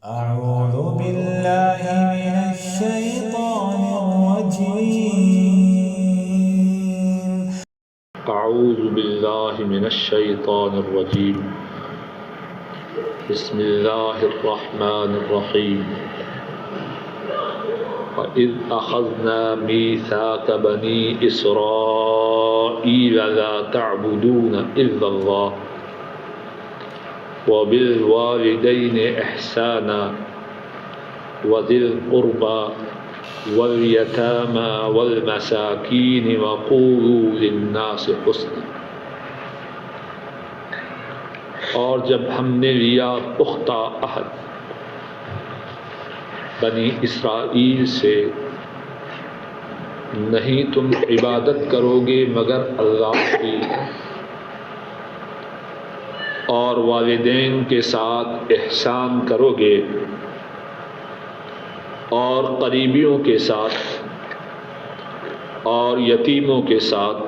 أعوذ بالله من الشيطان الرجيم. أعوذ بالله من الشيطان الرجيم. بسم الله الرحمن الرحيم. وإذ أخذنا ميثاق بني إسرائيل لا تعبدون إلا الله وبالوالدين إحسانا وذي القربى واليتامى والمساكين وقولوا للناس حسنا. اور جب ہم نے لیا پختہ عہد بنی اسرائیل سے، نہیں تم عبادت کرو گے مگر اللہ کی، اور والدین کے ساتھ احسان کرو گے، اور قریبیوں کے ساتھ، اور یتیموں کے ساتھ،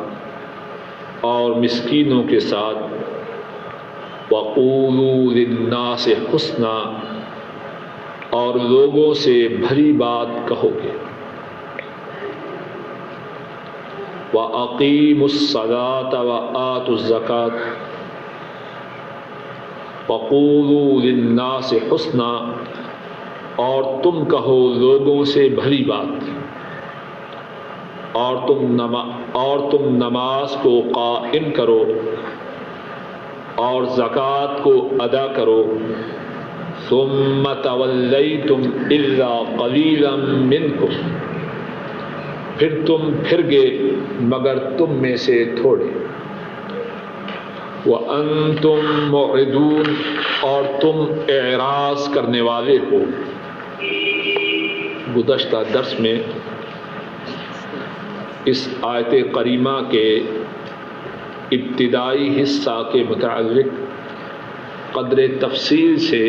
اور مسکینوں کے ساتھ، وَقُولُوا لِلنَّاسِ حُسْنًا، اور لوگوں سے بھلی بات کہو گے، وَأَقِیمُوا الصَّلَاةَ وَآتُوا الزَّکَاةَ، وَقُولُوا لِلنَّاسِ حُسْنًا، اور تم کہو لوگوں سے بھلی بات، اور تم نماز کو قائم کرو اور زکوٰۃ کو ادا کرو. ثم تولیتم الا قلیلا منکم، پھر تم پھر گئے مگر تم میں سے تھوڑے. وانتم معرضون، اور تم اعراض کرنے والے ہو. گزشتہ درس میں اس آیت کریمہ کے ابتدائی حصہ کے متعلق قدر تفصیل سے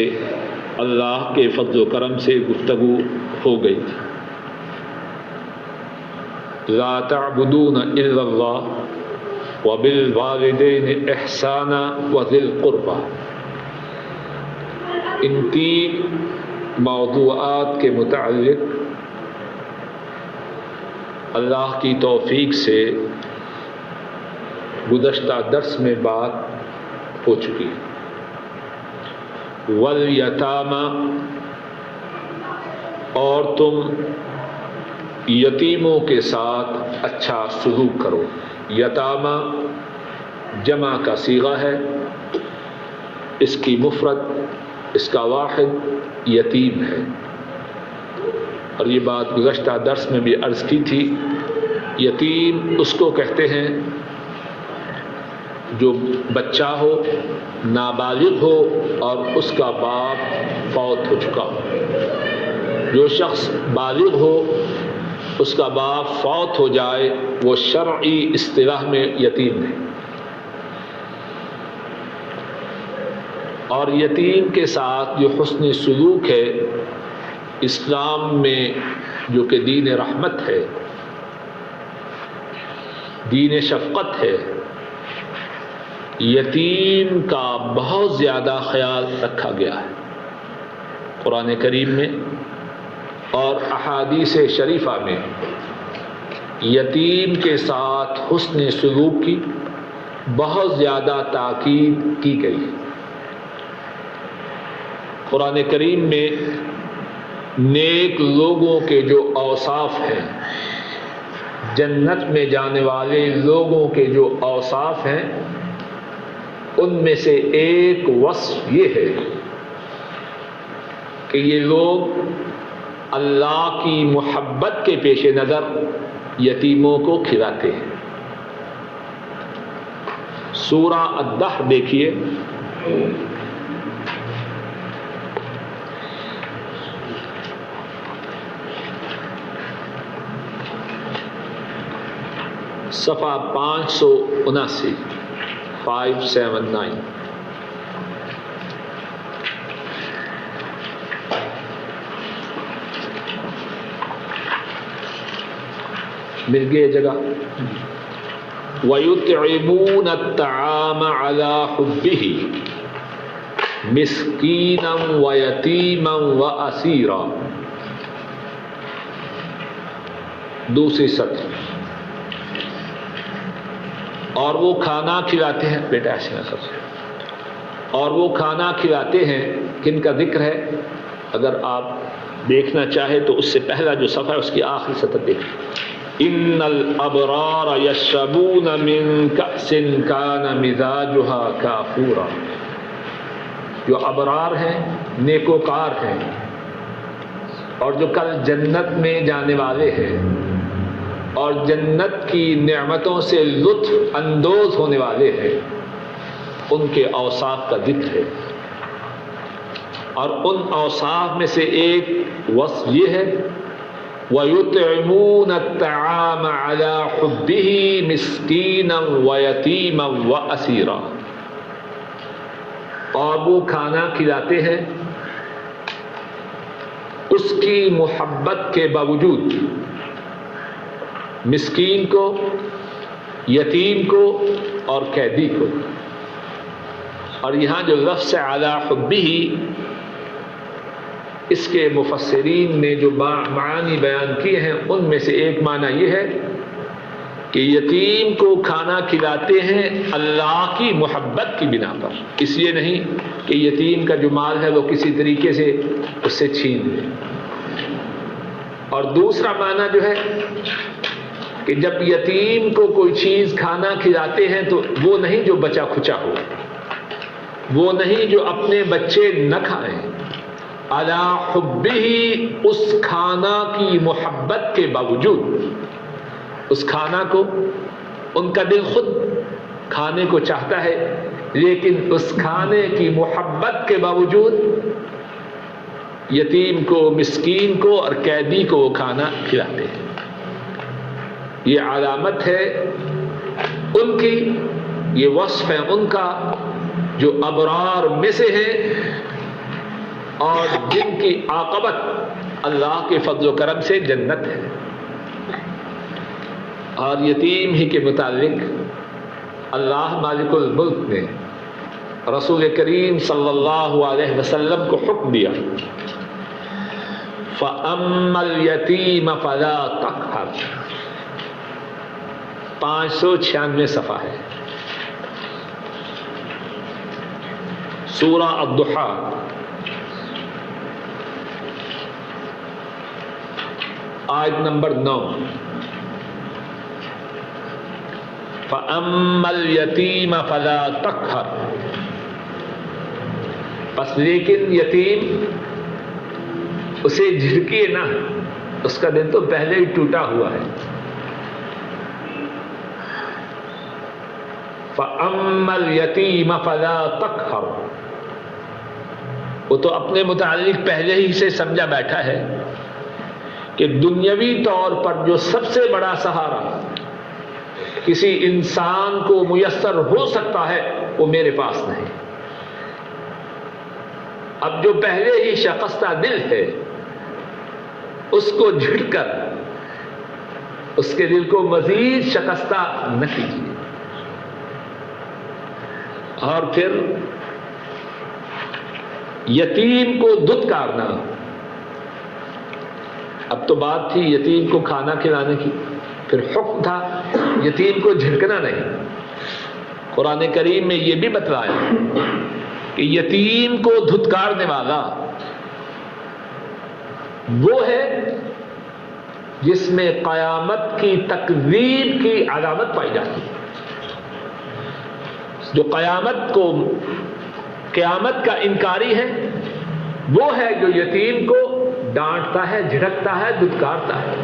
اللہ کے فضل و کرم سے گفتگو ہو گئی تھی. لا تعبدون الا اللہ وبالوالدین احسانا وذی القربى، ان تین موضوعات کے متعلق اللہ کی توفیق سے گزشتہ درس میں بات ہو چکی ہے. والیتامى، اور تم یتیموں کے ساتھ اچھا سلوک کرو. یتامى جمع کا صیغہ ہے، اس کی مفرد، اس کا واحد یتیم ہے. اور یہ بات گزشتہ درس میں بھی عرض کی تھی. یتیم اس کو کہتے ہیں جو بچہ ہو، نابالغ ہو اور اس کا باپ فوت ہو چکا ہو. جو شخص بالغ ہو، اس کا باپ فوت ہو جائے، وہ شرعی اصطلاح میں یتیم ہے. اور یتیم کے ساتھ جو حسن سلوک ہے اسلام میں، جو کہ دین رحمت ہے، دین شفقت ہے، یتیم کا بہت زیادہ خیال رکھا گیا ہے. قرآن کریم میں اور احادیث شریفہ میں یتیم کے ساتھ حسن سلوک کی بہت زیادہ تاکید کی گئی ہے. قرآن کریم میں نیک لوگوں کے جو اوصاف ہیں، جنت میں جانے والے لوگوں کے جو اوصاف ہیں، ان میں سے ایک وصف یہ ہے کہ یہ لوگ اللہ کی محبت کے پیش نظر یتیموں کو کھلاتے ہیں. سورہ الدہر دیکھیے، صفحہ 579، 579. مل گئی جگہ. وَيُطْعِمُونَ الطَّعَامَ عَلَى حُبِّهِ، مسکینا و یتیما و اسیرا. دوسری سطر. اور وہ کھانا کھلاتے ہیں، بیٹا ایسے نہ سب سے، اور وہ کھانا کھلاتے ہیں. کن کا ذکر ہے؟ اگر آپ دیکھنا چاہے تو اس سے پہلا جو صفحہ ہے اس کی آخری سطر دیکھیں. ان الابرار یشربون من کأس کان مزاجها کافورا. جو ابرار ہیں، نیکوکار ہیں، اور جو کل جنت میں جانے والے ہیں اور جنت کی نعمتوں سے لطف اندوز ہونے والے ہیں، ان کے اوصاف کا ذکر ہے. اور ان اوصاف میں سے ایک وصف یہ ہے وَيُطْعِمُونَ الطَّعَامَ عَلَى حُبِّهِ مِسْكِينًا وَيَتِيمًا وَأَسِيرًا. اور وہ کھانا کھلاتے ہیں اس کی محبت کے باوجود مسکین کو، یتیم کو اور قیدی کو. اور یہاں جو لفظ علی حبہ، اس کے مفسرین نے جو معانی بیان کیے ہیں ان میں سے ایک معنی یہ ہے کہ یتیم کو کھانا کھلاتے ہیں اللہ کی محبت کی بنا پر، اس لیے نہیں کہ یتیم کا جو مال ہے وہ کسی طریقے سے اس سے چھین لے. اور دوسرا معنی جو ہے کہ جب یتیم کو کوئی چیز کھانا کھلاتے ہیں تو وہ نہیں جو بچا کھچا ہو، وہ نہیں جو اپنے بچے نہ کھائیں. علی حبہ، اس کھانا کی محبت کے باوجود، اس کھانا کو ان کا دل خود کھانے کو چاہتا ہے، لیکن اس کھانے کی محبت کے باوجود یتیم کو، مسکین کو اور قیدی کو وہ کھانا کھلاتے ہیں. یہ علامت ہے ان کی، یہ وصف ہے ان کا جو ابرار میں سے ہیں اور جن کی عاقبت اللہ کے فضل و کرم سے جنت ہے. اور یتیم ہی کے متعلق اللہ مالک الملک نے رسول کریم صلی اللہ علیہ وسلم کو حکم دیا فَأَمَّا الْيَتِيمَ فَلَا تَقْهَرْ. 596 صفحہ ہے، سورہ الضحیٰ، آیت نمبر 9. فَأَمَّا الْيَتِيمَ فَلَا تَقْهَرْ. بس لیکن یتیم اسے جھڑکیے نہ، اس کا دل تو پہلے ہی ٹوٹا ہوا ہے. فَأَمَّا الْيَتِيمَ فَلَا تَقْهَرْ. وہ تو اپنے متعلق پہلے ہی سے سمجھا بیٹھا ہے کہ دنیاوی طور پر جو سب سے بڑا سہارا کسی انسان کو میسر ہو سکتا ہے وہ میرے پاس نہیں. اب جو پہلے ہی شکستہ دل ہے اس کو جھڑ کر اس کے دل کو مزید شکستہ نہ کیجیے. اور پھر یتیم کو دھتکارنا. اب تو بات تھی یتیم کو کھانا کھلانے کی، پھر حکم تھا یتیم کو جھڑکنا نہیں. قرآن کریم میں یہ بھی بتلایا کہ یتیم کو دھتکارنے والا وہ ہے جس میں قیامت کی تکذیب کی علامت پائی جاتی ہے. جو قیامت کا انکاری ہے وہ ہے جو یتیم کو ڈانٹتا ہے، جھڑکتا ہے، دھتکارتا ہے.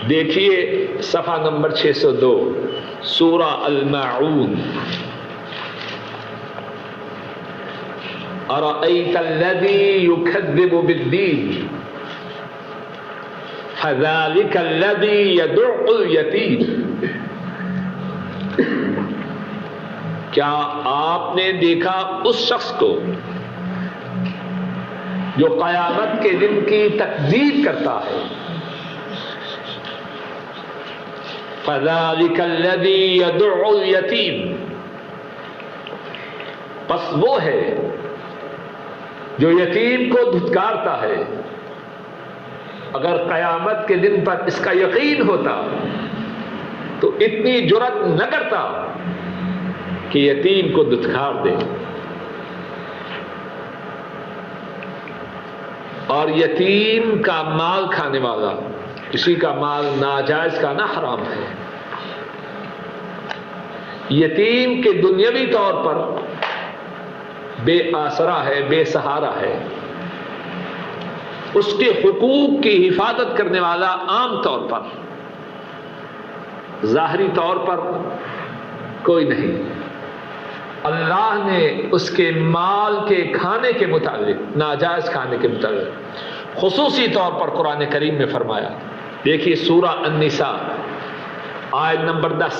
دیکھیے صفحہ نمبر 602 سورہ الماعون. أَرَأَيْتَ الَّذِي يُكَذِّبُ بِالدِّينِ فَذَلِكَ الَّذِي يَدُعُّ الْيَتِيمَ. کیا آپ نے دیکھا اس شخص کو جو قیامت کے دن کی تکذیب کرتا ہے؟ فذلک الذی یدع الیتیم، پس وہ ہے جو یتیم کو دھتکارتا ہے۔ اگر قیامت کے دن پر اس کا یقین ہوتا تو اتنی جرأت نہ کرتا کہ یتیم کو دھتکار دے۔ اور یتیم کا مال کھانے والا، کسی کا مال ناجائز کھانا حرام ہے۔ یتیم کے دنیاوی طور پر بے آسرا ہے، بے سہارا ہے، اس کے حقوق کی حفاظت کرنے والا عام طور پر، ظاہری طور پر کوئی نہیں۔ اللہ نے اس کے مال کے کھانے کے متعلق، ناجائز کھانے کے متعلق خصوصی طور پر قرآن کریم میں فرمایا۔ دیکھیے سورہ النساء آیت نمبر 10،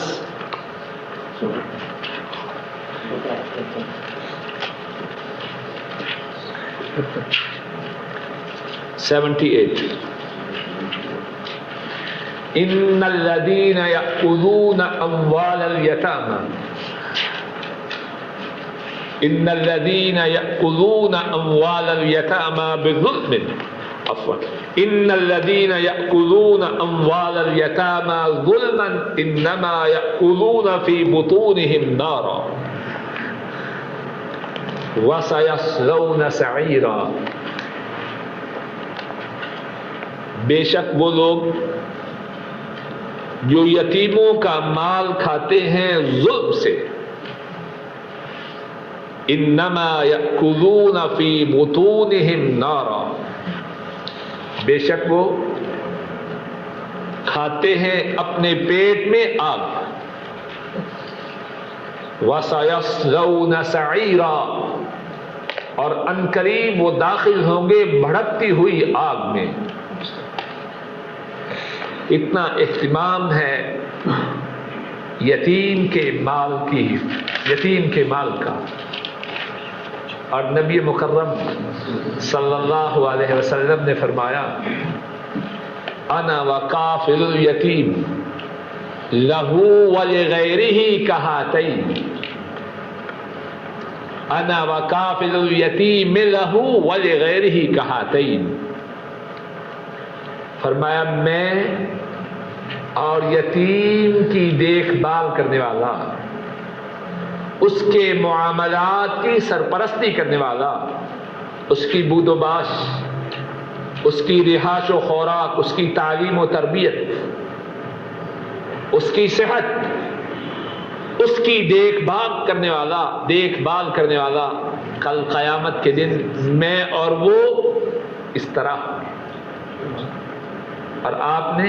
ان الذين يأكلون اموال اليتامى ان الذين يأكلون اموال اليتامى بظلم عفوا ان الذين يأكلون اموال اليتامى ظلما انما يأكلون في بطونهم نارا وسيصلون سعيرا، بے شک وہ لوگ جو یتیموں کا مال کھاتے ہیں ظلم سے، انما یأکلون فی بطونہم نارا، بے شک وہ کھاتے ہیں اپنے پیٹ میں آگ، وَسَيَصْلَوْنَ سَعِيرًا، اور عنقریب وہ داخل ہوں گے بھڑکتی ہوئی آگ میں۔ اتنا اہتمام ہے یتیم کے مال کی، یتیم کے مال کا۔ اور نبی مکرم صلی اللہ علیہ وسلم نے فرمایا، انا وکافل الیتیم لہ ولغیرہ کہاتین، انا وکافل الیتیم لہ ولغیرہ کہاتین، فرمایا میں اور یتیم کی دیکھ بھال کرنے والا، اس کے معاملات کی سرپرستی کرنے والا، اس کی بود و باش، اس کی رہائش و خوراک، اس کی تعلیم و تربیت، اس کی صحت، اس کی دیکھ بھال کرنے والا کل قیامت کے دن میں اور وہ اس طرح۔ اور آپ نے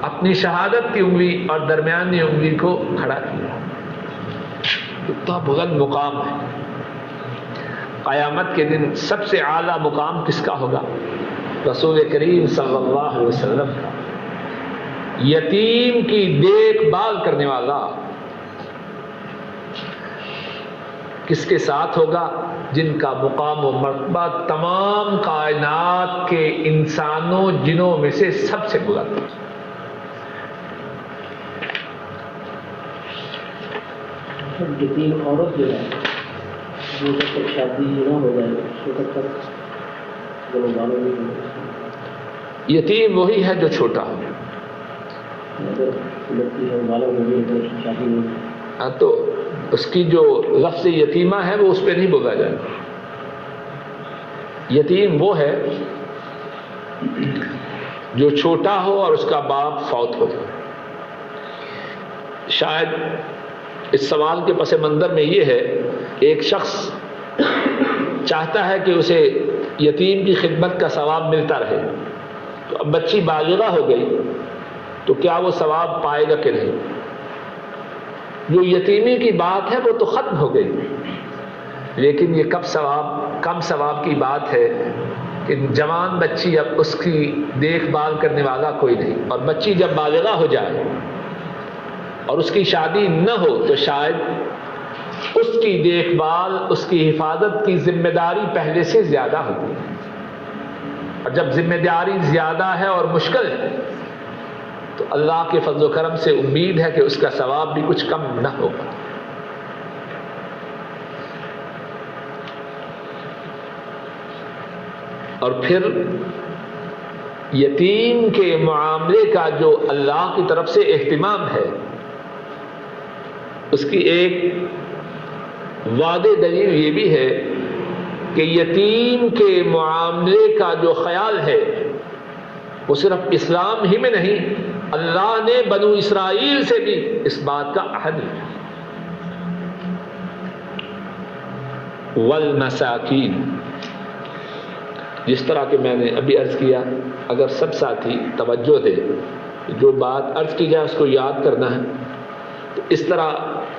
اپنی شہادت کی انگلی اور درمیانی انگلی کو کھڑا کیا، اتنا بلند مقام ہے۔ قیامت کے دن سب سے اعلیٰ مقام کس کا ہوگا؟ رسول کریم صلی اللہ علیہ وسلم کا۔ یتیم کی دیکھ بھال کرنے والا کس کے ساتھ ہوگا؟ جن کا مقام و مرتبہ تمام کائنات کے انسانوں جنوں میں سے سب سے بلند ہے۔ یتیم عورت جو ہے جو جب تک شادی نہ ہو جائے اس وقت تک جو بالوں میں، یتیم وہی ہے جو چھوٹا ہو، اگر لڑکی ہے بالوں میں تو شادی نہیں، تو اس کی جو لفظ یتیمہ ہے وہ اس پہ نہیں بولا جائے۔ یتیم وہ ہے جو چھوٹا ہو اور اس کا باپ فوت ہو جائے۔ شاید اس سوال کے پس منظر میں یہ ہے، ایک شخص چاہتا ہے کہ اسے یتیم کی خدمت کا ثواب ملتا رہے، تو اب بچی بالغہ ہو گئی تو کیا وہ ثواب پائے گا کہ نہیں؟ جو یتیمی کی بات ہے وہ تو ختم ہو گئی، لیکن یہ کم ثواب کی بات ہے کہ جوان بچی، اب اس کی دیکھ بھال کرنے والا کوئی نہیں، اور بچی جب بالغہ ہو جائے اور اس کی شادی نہ ہو تو شاید اس کی دیکھ بھال، اس کی حفاظت کی ذمہ داری پہلے سے زیادہ ہوتی ہے، اور جب ذمہ داری زیادہ ہے اور مشکل ہے تو اللہ کے فضل و کرم سے امید ہے کہ اس کا ثواب بھی کچھ کم نہ ہوگا۔ اور پھر یتیم کے معاملے کا جو اللہ کی طرف سے اہتمام ہے، اس کی ایک واضح دلیل یہ بھی ہے کہ یتیم کے معاملے کا جو خیال ہے وہ صرف اسلام ہی میں نہیں، اللہ نے بنو اسرائیل سے بھی اس بات کا عہد لیا۔ والمساکین، جس طرح کہ میں نے ابھی عرض کیا، اگر سب ساتھی توجہ دے، جو بات عرض کی جائے اس کو یاد کرنا ہے، تو اس طرح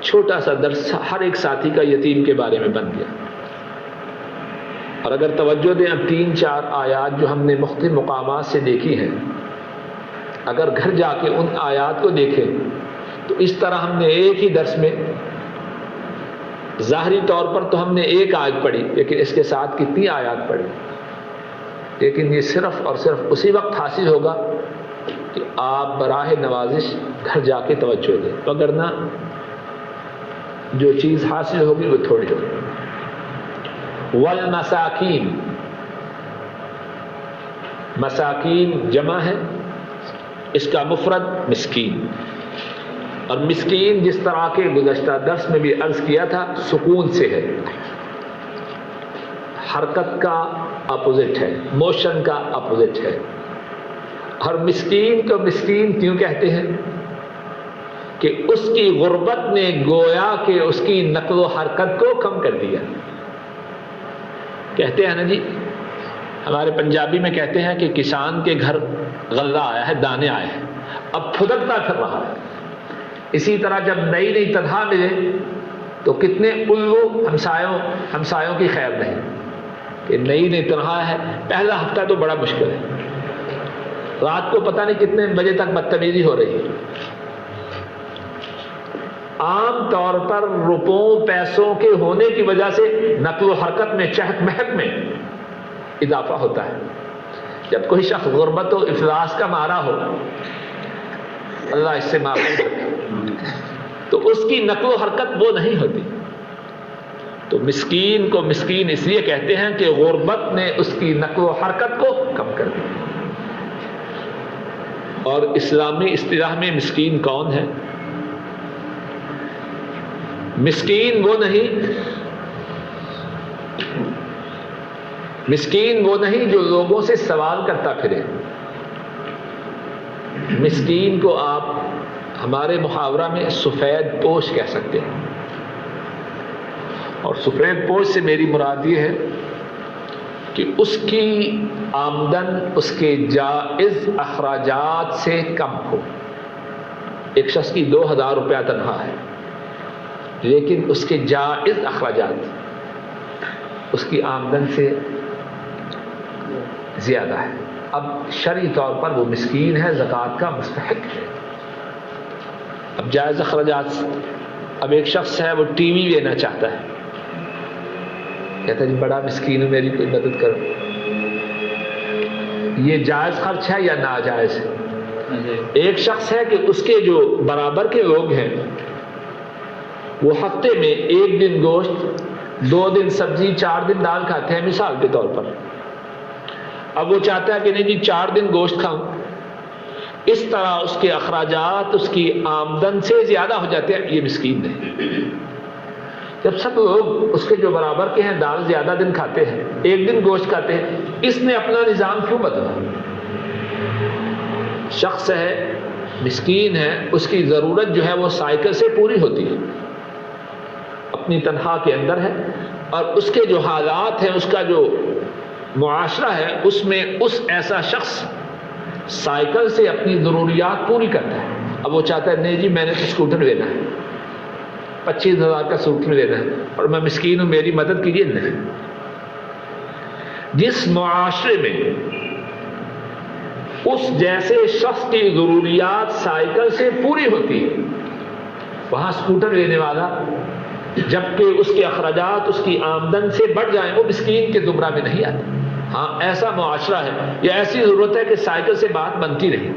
چھوٹا سا درس ہر ایک ساتھی کا یتیم کے بارے میں بن گیا۔ اور اگر توجہ دیں، اب 3-4 آیات جو ہم نے مختلف مقامات سے دیکھی ہیں، اگر گھر جا کے ان آیات کو دیکھیں تو اس طرح ہم نے ایک ہی درس میں ظاہری طور پر تو ہم نے ایک آیت پڑھی، لیکن اس کے ساتھ کتنی آیات پڑھی، لیکن یہ صرف اور صرف اسی وقت حاصل ہوگا کہ آپ براہ نوازش گھر جا کے توجہ دیں، وگرنہ جو چیز حاصل ہوگی وہ تھوڑی ہوگی۔ والمساکین، مساکین جمع ہے، اس کا مفرد مسکین، اور مسکین جس طرح کے گزشتہ درس میں بھی عرض کیا تھا سکون سے ہے، حرکت کا اپوزٹ ہے، موشن کا اپوزٹ ہے۔ اور مسکین کو مسکین کیوں کہتے ہیں؟ کہ اس کی غربت نے گویا کہ اس کی نقل و حرکت کو کم کر دیا۔ کہتے ہیں نا جی، ہمارے پنجابی میں کہتے ہیں کہ کسان کے گھر غلہ آیا ہے، دانے آئے ہیں، اب پھدکتا پھر رہا ہے۔ اسی طرح جب نئی نئی تنخواہ ملے تو کتنے الو ہمسایوں کی خیر نہیں کہ نئی نئی تنخواہ ہے، پہلا ہفتہ تو بڑا مشکل ہے، رات کو پتہ نہیں کتنے بجے تک بدتمیزی ہو رہی ہے۔ عام طور پر روپوں پیسوں کے ہونے کی وجہ سے نقل و حرکت میں، چہک مہک میں اضافہ ہوتا ہے۔ جب کوئی شخص غربت و افلاس کا مارا ہو، اللہ اس سے محفوظ رکھے، تو اس کی نقل و حرکت وہ نہیں ہوتی۔ تو مسکین کو مسکین اس لیے کہتے ہیں کہ غربت نے اس کی نقل و حرکت کو کم کر دیا۔ اور اسلامی اصطلاح میں مسکین کون ہے؟ مسکین وہ نہیں جو لوگوں سے سوال کرتا پھرے۔ مسکین کو آپ ہمارے محاورہ میں سفید پوش کہہ سکتے ہیں، اور سفید پوش سے میری مراد یہ ہے کہ اس کی آمدن اس کے جائز اخراجات سے کم ہو۔ ایک شخص کی 2000 روپیہ تنخواہ ہے، لیکن اس کے جائز اخراجات اس کی آمدن سے زیادہ ہے، اب شرعی طور پر وہ مسکین ہے، زکوٰۃ کا مستحق ہے۔ اب جائز اخراجات، اب ایک شخص ہے وہ ٹی وی لینا چاہتا ہے، کہتا ہے جی بڑا مسکین ہوں، میری کوئی مدد کرو۔ یہ جائز خرچ ہے یا ناجائز ہے؟ ایک شخص ہے کہ اس کے جو برابر کے لوگ ہیں وہ ہفتے میں 1 دن گوشت، 2 دن سبزی، 4 دن دال کھاتے ہیں مثال کے طور پر۔ اب وہ چاہتا ہے کہ نہیں جی 4 دن گوشت کھاؤں، اس طرح اس کے اخراجات اس کی آمدن سے زیادہ ہو جاتے ہیں، یہ مسکین نہیں۔ جب سب لوگ اس کے جو برابر کے ہیں دال زیادہ دن کھاتے ہیں، 1 دن گوشت کھاتے ہیں، اس نے اپنا نظام کیوں بدلا؟ شخص ہے، مسکین ہے، اس کی ضرورت جو ہے وہ سائیکل سے پوری ہوتی ہے، اپنی تنخواہ کے اندر ہے، اور اس کے جو حالات ہیں، اس کا جو معاشرہ ہے، اس میں اس ایسا شخص سائیکل سے اپنی ضروریات پوری کرتا ہے۔ اب وہ چاہتا ہے نہیں جی میں نے تو اسکوٹر لینا ہے، 25,000 کا اسکوٹر لینا ہے، اور میں مسکین ہوں، میری مدد کیجیے۔ نہیں، جس معاشرے میں اس جیسے شخص کی ضروریات سائیکل سے پوری ہوتی ہے، وہاں اسکوٹر لینے والا جبکہ اس کے اخراجات اس کی آمدن سے بڑھ جائیں وہ مسکین کے زمرہ میں نہیں آتا۔ ہاں ایسا معاشرہ ہے یا ایسی ضرورت ہے کہ سائیکل سے بات بنتی رہی،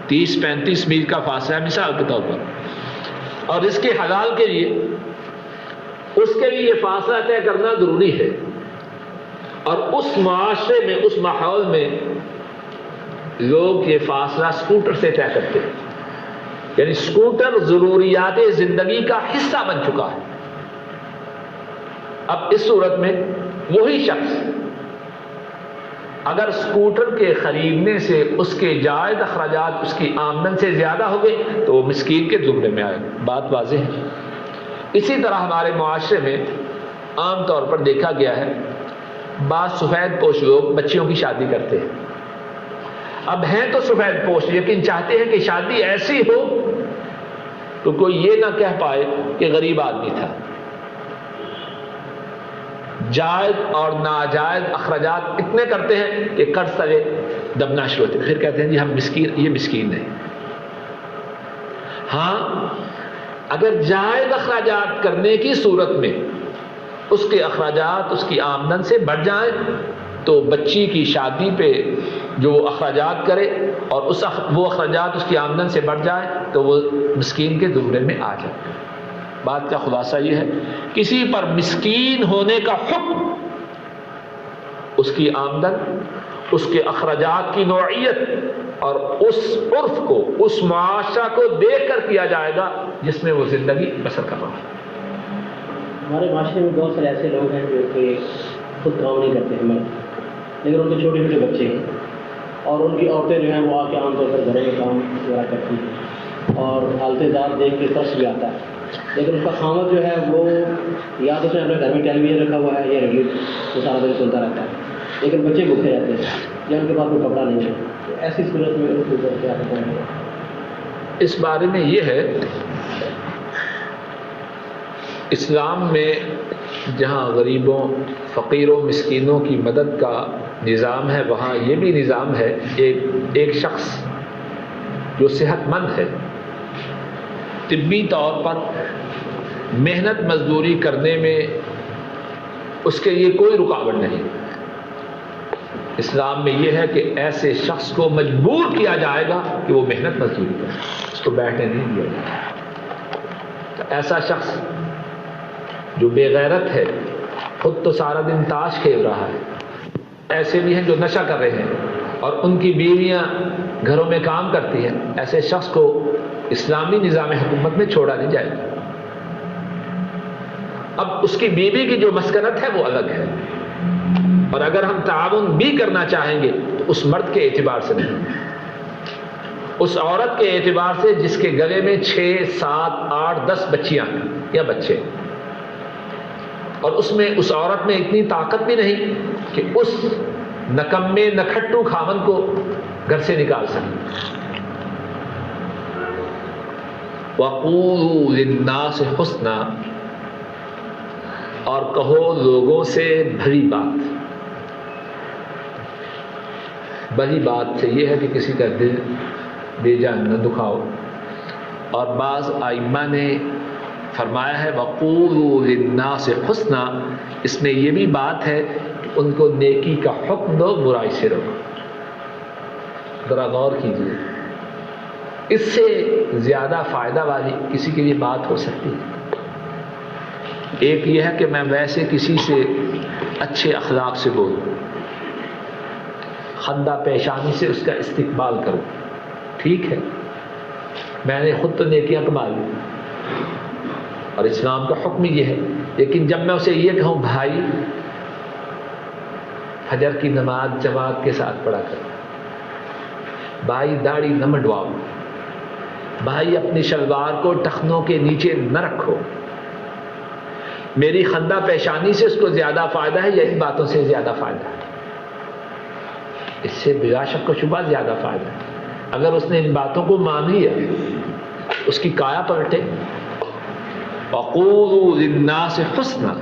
30-35 میل کا فاصلہ ہے مثال کے طور پر، اور اس کے حلال کے لیے اس کے لیے یہ فاصلہ طے کرنا ضروری ہے، اور اس معاشرے میں، اس ماحول میں لوگ یہ فاصلہ اسکوٹر سے طے کرتے ہیں، یعنی اسکوٹر ضروریات زندگی کا حصہ بن چکا ہے۔ اب اس صورت میں وہی شخص اگر اسکوٹر کے خریدنے سے اس کے جائز اخراجات اس کی آمدن سے زیادہ ہو گئے تو وہ مسکین کے زمرے میں آئے، بات واضح ہے۔ اسی طرح ہمارے معاشرے میں عام طور پر دیکھا گیا ہے، بعض سفید پوش لوگ بچیوں کی شادی کرتے ہیں۔ اب ہیں تو سفید پوش، لیکن چاہتے ہیں کہ شادی ایسی ہو تو کوئی یہ نہ کہہ پائے کہ غریب آدمی تھا۔ جائز اور ناجائز اخراجات اتنے کرتے ہیں کہ قرض تلے دبنا شروع ہوتے ہیں، پھر کہتے ہیں جی ہم مسکین، یہ مسکین نہیں۔ ہاں، اگر جائز اخراجات کرنے کی صورت میں اس کے اخراجات اس کی آمدن سے بڑھ جائیں تو بچی کی شادی پہ جو اخراجات کرے اور وہ اخراجات اس کی آمدن سے بڑھ جائے تو وہ مسکین کے زمرے میں آ جائے۔ بات کا خلاصہ یہ ہے، کسی پر مسکین ہونے کا حکم اس کی آمدن، اس کے اخراجات کی نوعیت اور اس عرف کو، اس معاشرہ کو دیکھ کر کیا جائے گا جس میں وہ زندگی بسر کر رہا ہے۔ ہمارے معاشرے میں بہت سارے ایسے لوگ ہیں جو کہ خود کام نہیں کرتے ہیں مرد، لیکن ان کے چھوٹے چھوٹے بچے ہیں اور ان کی عورتیں جو ہیں وہ آ کے عام طور پر گھروں میں کام وغیرہ کرتی ہیں اور حالت ذات دیکھ کے ترس بھی آتا ہے، لیکن اس کا خامد جو ہے وہ یا تو اس نے اپنے گھر میں ٹیلی ویژن رکھا ہوا ہے یا ریڈیو وہ سارا دن چلتا رہتا ہے، لیکن بچے بھوکے رہتے ہیں یا ان کے پاس کوئی کپڑا نہیں ہے، تو ایسی صورت میں ان کو کیا کرنا ہے؟ اس بارے میں یہ ہے، اسلام میں جہاں غریبوں، فقیروں، مسکینوں کی مدد کا نظام ہے وہاں یہ بھی نظام ہے، ایک شخص جو صحت مند ہے، طبی طور پر محنت مزدوری کرنے میں اس کے لیے کوئی رکاوٹ نہیں، اسلام میں یہ ہے کہ ایسے شخص کو مجبور کیا جائے گا کہ وہ محنت مزدوری کرے، اس کو بیٹھنے نہیں دیا جائے گا۔ ایسا شخص جو بے غیرت ہے، خود تو سارا دن تاش کھیل رہا ہے، ایسے بھی ہیں جو نشہ کر رہے ہیں اور ان کی بیویاں گھروں میں کام کرتی ہیں، ایسے شخص کو اسلامی نظام حکومت میں چھوڑا نہیں جائے گا۔ اب اس کی بیوی کی جو مسکنت ہے وہ الگ ہے، اور اگر ہم تعاون بھی کرنا چاہیں گے تو اس مرد کے اعتبار سے نہیں، اس عورت کے اعتبار سے جس کے گلے میں 6، 7، 8، 10 بچیاں یا بچے، اور اس عورت میں اتنی طاقت بھی نہیں کہ اس نکمے نکھٹو خاوند کو گھر سے نکال سکے۔ وَقُولُوا لِلنَّاسِ حُسْنًا، اور کہو لوگوں سے بھلی بات۔ بھلی بات سے یہ ہے کہ کسی کا دل بے جان نہ دکھاؤ، اور بعض ائمہ نے فرمایا ہے وَقُولُوا لِلنَّاسِ حُسْنًا، اس میں یہ بھی بات ہے کہ ان کو نیکی کا حکم دو، برائی سے روکو۔ ذرا غور کیجیے، اس سے زیادہ فائدہ والی کسی کے لیے بات ہو سکتی ہے؟ ایک یہ ہے کہ میں ویسے کسی سے اچھے اخلاق سے بولوں، خندہ پیشانی سے اس کا استقبال کروں، ٹھیک ہے، میں نے خود تو نیکیاں کما لی اور اسلام کا حکم یہ ہے، لیکن جب میں اسے یہ کہوں بھائی فجر کی نماز جماعت کے ساتھ پڑھا کر، بھائی داڑھی نہ منڈواؤ، بھائی اپنی شلوار کو ٹخنوں کے نیچے نہ رکھو، میری خندہ پیشانی سے اس کو زیادہ فائدہ ہے یا ان باتوں سے زیادہ فائدہ ہے؟ اس سے بلا شک و شبہ زیادہ فائدہ ہے۔ اگر اس نے ان باتوں کو مان لیا اس کی کایا پلٹے۔ وَقُولُوا لِلنَّاسِ حُسْنًا،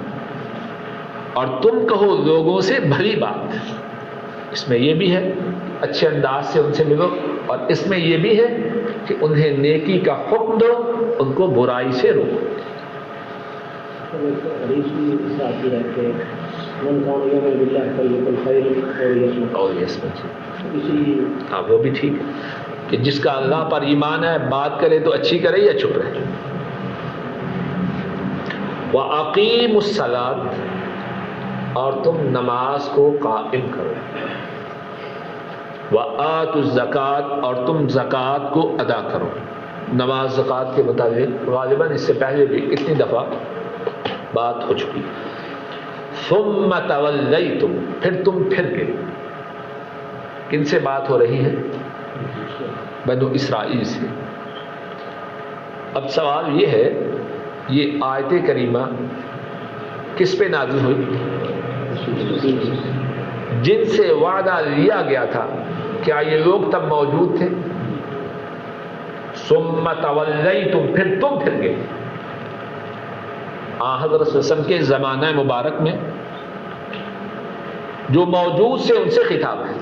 اور تم کہو لوگوں سے بھلی بات، اس میں یہ بھی ہے اچھے انداز سے ان سے ملو، اور اس میں یہ بھی ہے کہ انہیں نیکی کا حکم دو، ان کو برائی سے روکو۔ حدیث بھی اس سے آتی ہے کہ من کان یؤمن باللہ فلیقل خیرا او لیصمت، ہاں وہ بھی ٹھیک ہے، کہ جس کا اللہ پر ایمان ہے بات کرے تو اچھی کرے یا چپ رہے. وَأَقِيمُوا الصَّلَاةَ، اور تم نماز کو قائم کرو. وَآتُوا الزَّكَاةَ، اور تم زکوٰۃ کو ادا کرو. نماز زکوٰۃ کے مطابق غالباً اس سے پہلے بھی اتنی دفعہ بات ہو چکی. ثُمَّ تَوَلَّيْتُمْ، پھر تم پھر گئے. کن سے بات ہو رہی ہے؟ بنو اسرائیل سے. اب سوال یہ ہے، یہ آیت کریمہ کس پہ نازل ہوئی؟ جن سے وعدہ لیا گیا تھا، کیا یہ لوگ تب موجود تھے؟ ثم تولیتم، پھر تم پھر گئے. حضرت صلی اللہ علیہ وسلم کے زمانہ مبارک میں جو موجود سے ان سے خطاب ہے،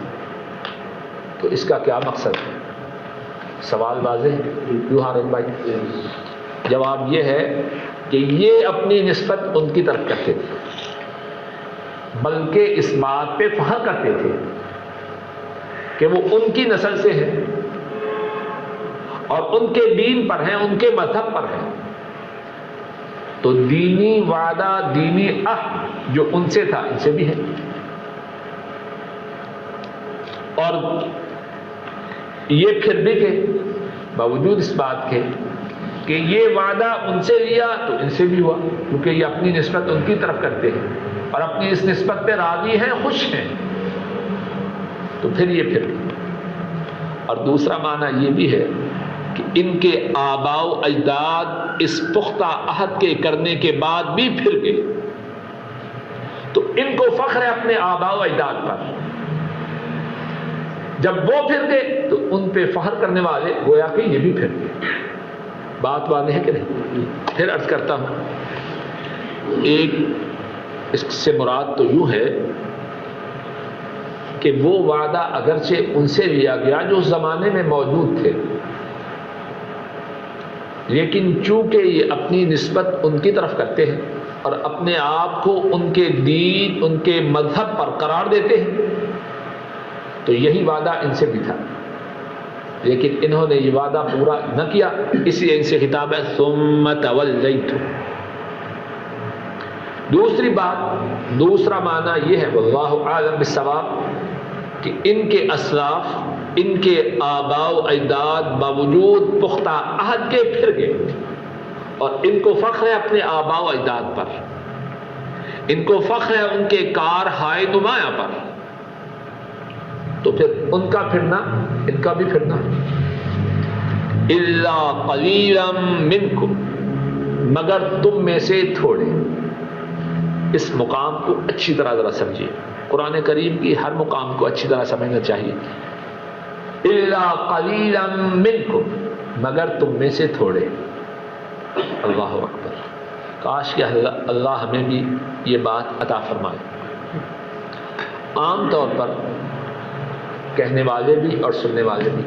تو اس کا کیا مقصد ہے؟ سوال واضح ہے یوں حارث بھائی؟ جواب یہ ہے کہ یہ اپنی نسبت ان کی طرف کرتے تھے، بلکہ اس بات پہ فخر کرتے تھے کہ وہ ان کی نسل سے ہیں اور ان کے دین پر ہیں، ان کے مذہب پر ہیں. تو دینی وعدہ، دینی عہد جو ان سے تھا ان سے بھی ہے. اور یہ پھر بھی کہ باوجود اس بات کے کہ یہ وعدہ ان سے لیا تو ان سے بھی ہوا، کیونکہ یہ اپنی نسبت ان کی طرف کرتے ہیں اور اپنی اس نسبت پہ راضی ہیں، خوش ہیں. تو پھر یہ پھر. اور دوسرا معنی یہ بھی ہے کہ ان کے آباء و اجداد اس پختہ عہد کے کرنے کے بعد بھی پھر گئے، تو ان کو فخر ہے اپنے آباء و اجداد پر. جب وہ پھر گئے تو ان پہ فخر کرنے والے گویا کہ یہ بھی پھر گئے. بات واضح ہے کہ نہیں؟ پھر عرض کرتا ہوں، ایک اس سے مراد تو یوں ہے کہ وہ وعدہ اگرچہ ان سے لیا گیا جو اس زمانے میں موجود تھے، لیکن چونکہ یہ اپنی نسبت ان کی طرف کرتے ہیں اور اپنے آپ کو ان کے دین، ان کے مذہب پر قرار دیتے ہیں، تو یہی وعدہ ان سے بھی تھا، لیکن انہوں نے یہ وعدہ پورا نہ کیا، اس لیے ان سے خطاب ہے ثم تولیتم. دوسری بات، دوسرا معنی یہ ہے واللہ اعلم بالصواب کہ ان کے اسلاف، ان کے آباء و اجداد باوجود پختہ عہد کے پھر گئے، اور ان کو فخر ہے اپنے آباء و اجداد پر، ان کو فخر ہے ان کے کار ہائے نمایاں پر. تو پھر ان کا پھرنا ان کا بھی پھرنا. الا قلیلا منکم، مگر تم میں سے تھوڑے. اس مقام کو اچھی طرح ذرا سمجھیے، قرآن کریم کی ہر مقام کو اچھی طرح سمجھنا چاہیے. الا قلیلا منکم، مگر تم میں سے تھوڑے. اللہ اکبر، کاش کہ اللہ ہمیں بھی یہ بات عطا فرمائے. عام طور پر کہنے والے بھی اور سننے والے بھی،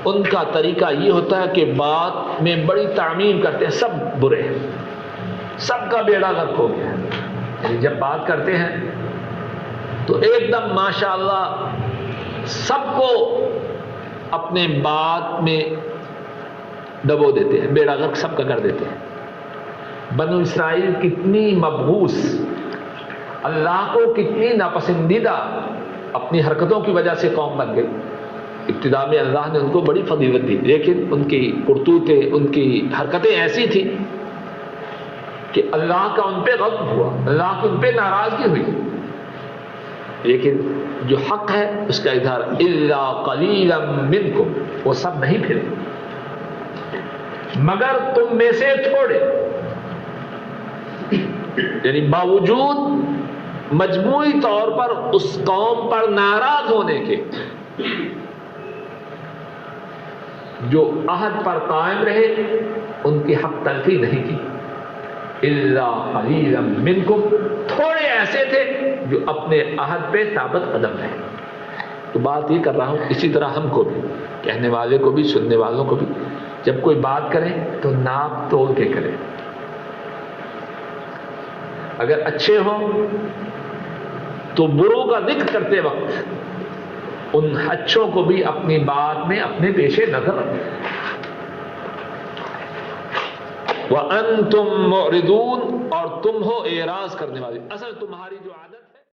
ان کا طریقہ یہ ہوتا ہے کہ بات میں بڑی تعمیم کرتے ہیں، سب برے ہیں، سب کا بیڑا غرق ہو گیا ہے. یعنی جب بات کرتے ہیں تو ایک دم ماشاءاللہ سب کو اپنے بات میں دبو دیتے ہیں، بیڑا غرق سب کا کر دیتے ہیں. بنو اسرائیل کتنی مبعوث، اللہ کو کتنی ناپسندیدہ اپنی حرکتوں کی وجہ سے قوم بن گئی. ابتدا میں اللہ نے ان کو بڑی فضیلت دی، لیکن ان کی کرتوتیں، ان کی حرکتیں ایسی تھیں کہ اللہ کا ان پہ غضب ہوا، اللہ کی ان پہ ناراضگی ہوئی. لیکن جو حق ہے اس کا اظہار الا قلیلا منکم، وہ سب نہیں پھرے مگر تم میں سے تھوڑے. یعنی باوجود مجموعی طور پر اس قوم پر ناراض ہونے کے، جو عہد پر قائم رہے، ان کی حق تلفی نہیں کی. الا قلیلا منکم، تھوڑے ایسے تھے جو اپنے عہد پہ ثابت قدم رہے. تو بات یہ کر رہا ہوں، اسی طرح ہم کو بھی، کہنے والے کو بھی، سننے والوں کو بھی، جب کوئی بات کریں تو ناپ تول کے کریں. اگر اچھے ہوں تو بروں کا ذکر کرتے وقت ان اچھوں کو بھی اپنی بات میں اپنے پیش نظر رکھیں. وَأَنْتُمْ مُعْرِضُونَ، اور تم ہو اعراض کرنے والے. اصل تمہاری جو عادت